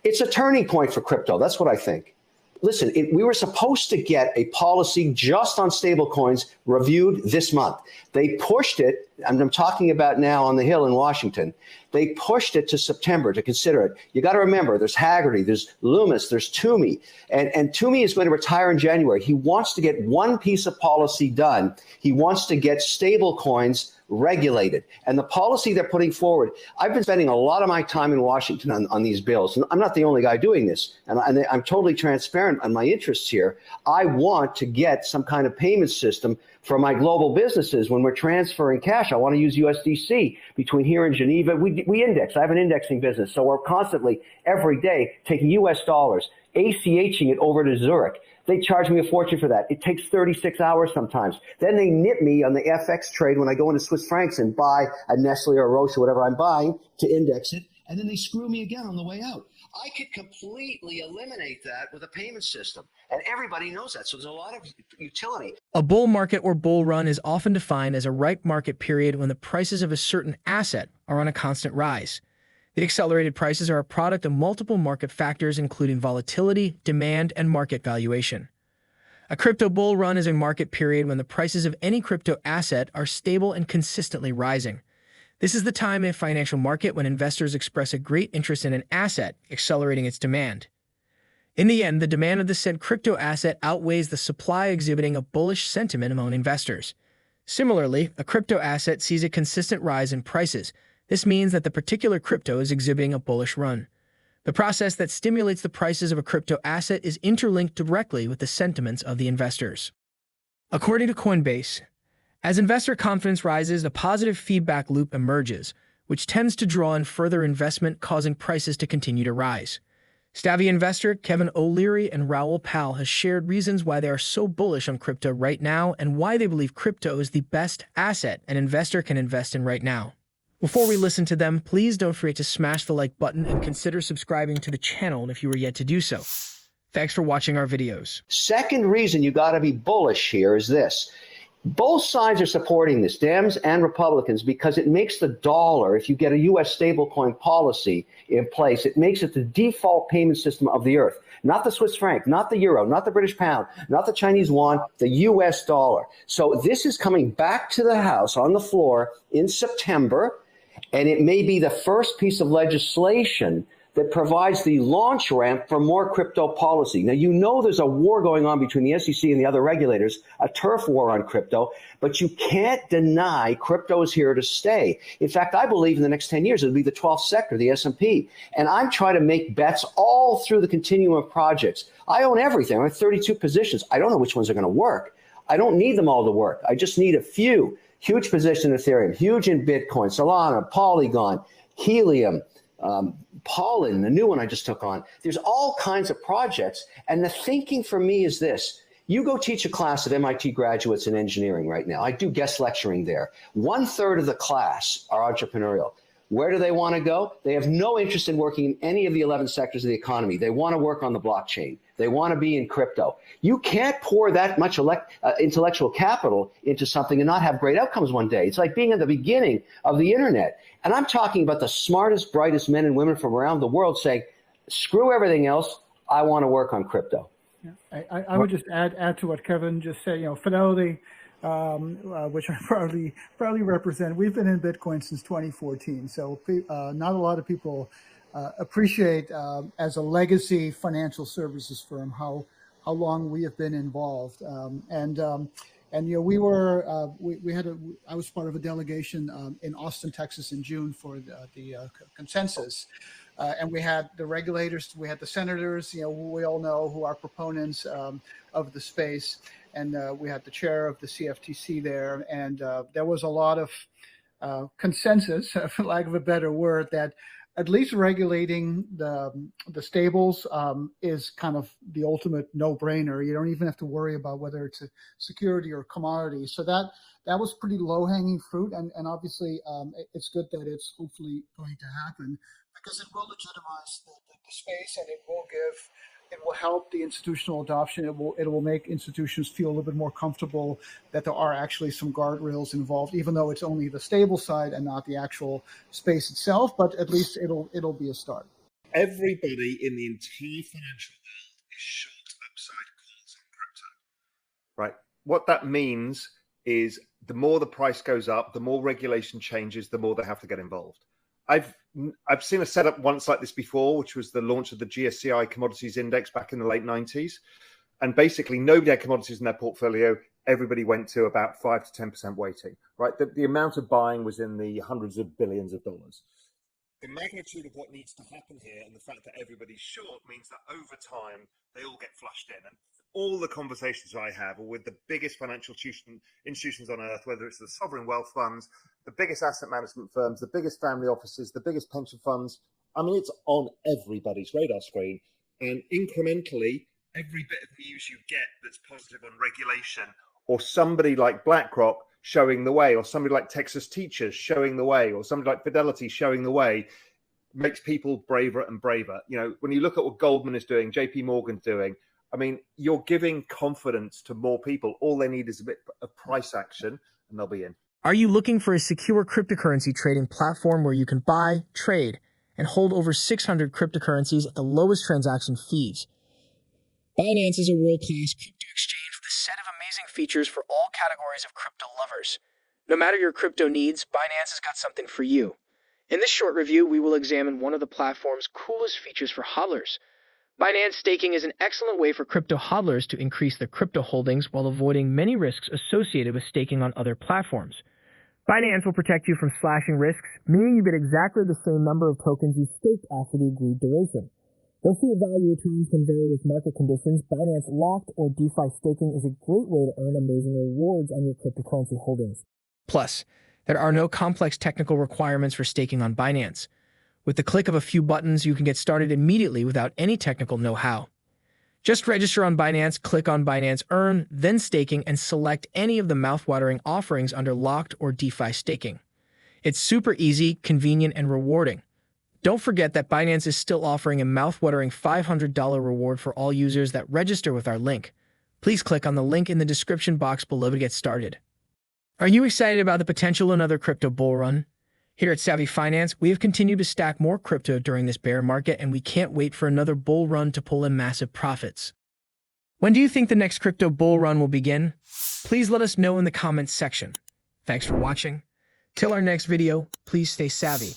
It's a turning point for crypto. That's what I think. Listen, we were supposed to get a policy just on stablecoins reviewed this month. They pushed it, and I'm talking about now on the Hill in Washington. They pushed it to September to consider it. You got to remember, there's Haggerty, there's Loomis, there's Toomey, and Toomey is going to retire in January. He wants to get one piece of policy done. He wants to get stablecoins regulated. And the policy they're putting forward, I've been spending a lot of my time in Washington on these bills. And I'm not the only guy doing this. And I'm totally transparent on my interests here. I want to get some kind of payment system for my global businesses when we're transferring cash. I want to use USDC between here and Geneva. We index. I have an indexing business. So we're constantly, every day, taking US dollars, ACHing it over to Zurich. They charge me a fortune for that. It takes 36 hours sometimes. Then they nip me on the FX trade when I go into Swiss francs and buy a Nestle or a Roche or whatever I'm buying to index it. And then they screw me again on the way out. I could completely eliminate that with a payment system. And everybody knows that. So there's a lot of utility. A bull market or bull run is often defined as a ripe market period when the prices of a certain asset are on a constant rise. The accelerated prices are a product of multiple market factors, including volatility, demand, and market valuation. A crypto bull run is a market period when the prices of any crypto asset are stable and consistently rising. This is the time in a financial market when investors express a great interest in an asset, accelerating its demand. In the end, the demand of the said crypto asset outweighs the supply, exhibiting a bullish sentiment among investors. Similarly, a crypto asset sees a consistent rise in prices. This means that the particular crypto is exhibiting a bullish run. The process that stimulates the prices of a crypto asset is interlinked directly with the sentiments of the investors. According to Coinbase, as investor confidence rises, a positive feedback loop emerges, which tends to draw in further investment, causing prices to continue to rise. Savvy investor Kevin Oleary and Raoul Pal has shared reasons why they are so bullish on crypto right now and why they believe crypto is the best asset an investor can invest in right now. Before we listen to them, please don't forget to smash the like button and consider subscribing to the channel if you were yet to do so. Thanks for watching our videos. Second reason you got to be bullish here is this. Both sides are supporting this, Dems and Republicans, because it makes the dollar, if you get a U.S. stablecoin policy in place, it makes it the default payment system of the earth. Not the Swiss franc, not the euro, not the British pound, not the Chinese yuan, the U.S. dollar. So this is coming back to the House on the floor in September. And it may be the first piece of legislation that provides the launch ramp for more crypto policy. Now, you know there's a war going on between the SEC and the other regulators, a turf war on crypto, but you can't deny crypto is here to stay. In fact, I believe in the next 10 years, it'll be the 12th sector, the S&P. And I'm trying to make bets all through the continuum of projects. I own everything. I have 32 positions. I don't know which ones are going to work. I don't need them all to work. I just need a few. Huge position in Ethereum, huge in Bitcoin, Solana, Polygon, Helium, Pollen, the new one I just took on. There's all kinds of projects. And the thinking for me is this. You go teach a class of MIT graduates in engineering right now. I do guest lecturing there. 1/3 of the class are entrepreneurial. Where do they want to go? They have no interest in working in any of the 11 sectors of the economy. They want to work on the blockchain. They want to be in crypto. You can't pour that much intellectual capital into something and not have great outcomes one day. It's like being at the beginning of the internet. And I'm talking about the smartest, brightest men and women from around the world saying, screw everything else. I want to work on crypto. Yeah, I would just add to what Kevin just said, Fidelity, which I proudly represent. We've been in Bitcoin since 2014. So not a lot of people appreciate as a legacy financial services firm how long we have been involved. I was part of a delegation in Austin, Texas in June for the consensus. And we had the regulators, we had the senators, who we all know who are proponents of the space. And we had the chair of the CFTC there. And there was a lot of consensus, for lack of a better word, that at least regulating the stables is kind of the ultimate no-brainer. You don't even have to worry about whether it's a security or commodity. So that was pretty low-hanging fruit. And obviously, it's good that it's hopefully going to happen because it will legitimize the space and it will help the institutional adoption. It will make institutions feel a little bit more comfortable that there are actually some guardrails involved, even though it's only the stable side and not the actual space itself. But at least it'll be a start. everybody in the entire financial world is short upside calls on crypto, right? What that means is the more the price goes up, the more regulation changes, the more they have to get involved. I've seen a setup once like this before, which was the launch of the GSCI Commodities Index back in the late 90s. And basically nobody had commodities in their portfolio. Everybody went to about 5 to 10% weighting, right? The amount of buying was in the hundreds of billions of dollars. The magnitude of what needs to happen here and the fact that everybody's short means that over time, they all get flushed in. And all the conversations I have are with the biggest financial institutions on earth, whether it's the sovereign wealth funds, the biggest asset management firms, the biggest family offices, the biggest pension funds. I mean, it's on everybody's radar screen. And incrementally, every bit of news you get that's positive on regulation, or somebody like BlackRock showing the way, or somebody like Texas Teachers showing the way, or somebody like Fidelity showing the way, makes people braver and braver. You know, when you look at what Goldman is doing, JP Morgan's doing, I mean, you're giving confidence to more people. All they need is a bit of price action and they'll be in. Are you looking for a secure cryptocurrency trading platform where you can buy, trade, and hold over 600 cryptocurrencies at the lowest transaction fees? Binance is a world-class crypto exchange with a set of amazing features for all categories of crypto lovers. No matter your crypto needs, Binance has got something for you. In this short review, we will examine one of the platform's coolest features for hodlers. Binance staking is an excellent way for crypto hodlers to increase their crypto holdings while avoiding many risks associated with staking on other platforms. Binance will protect you from slashing risks, meaning you get exactly the same number of tokens you staked after the agreed duration. Though fiat value returns can vary with market conditions, Binance locked or DeFi staking is a great way to earn amazing rewards on your cryptocurrency holdings. Plus, there are no complex technical requirements for staking on Binance. With the click of a few buttons, you can get started immediately without any technical know-how. Just register on Binance, click on Binance Earn, then Staking, and select any of the mouthwatering offerings under Locked or DeFi Staking. It's super easy, convenient, and rewarding. Don't forget that Binance is still offering a mouthwatering $500 reward for all users that register with our link. Please click on the link in the description box below to get started. Are you excited about the potential of another crypto bull run? Here at Savvy Finance, we have continued to stack more crypto during this bear market, and we can't wait for another bull run to pull in massive profits. When do you think the next crypto bull run will begin? Please let us know in the comments section. Thanks for watching. Till our next video, please stay savvy.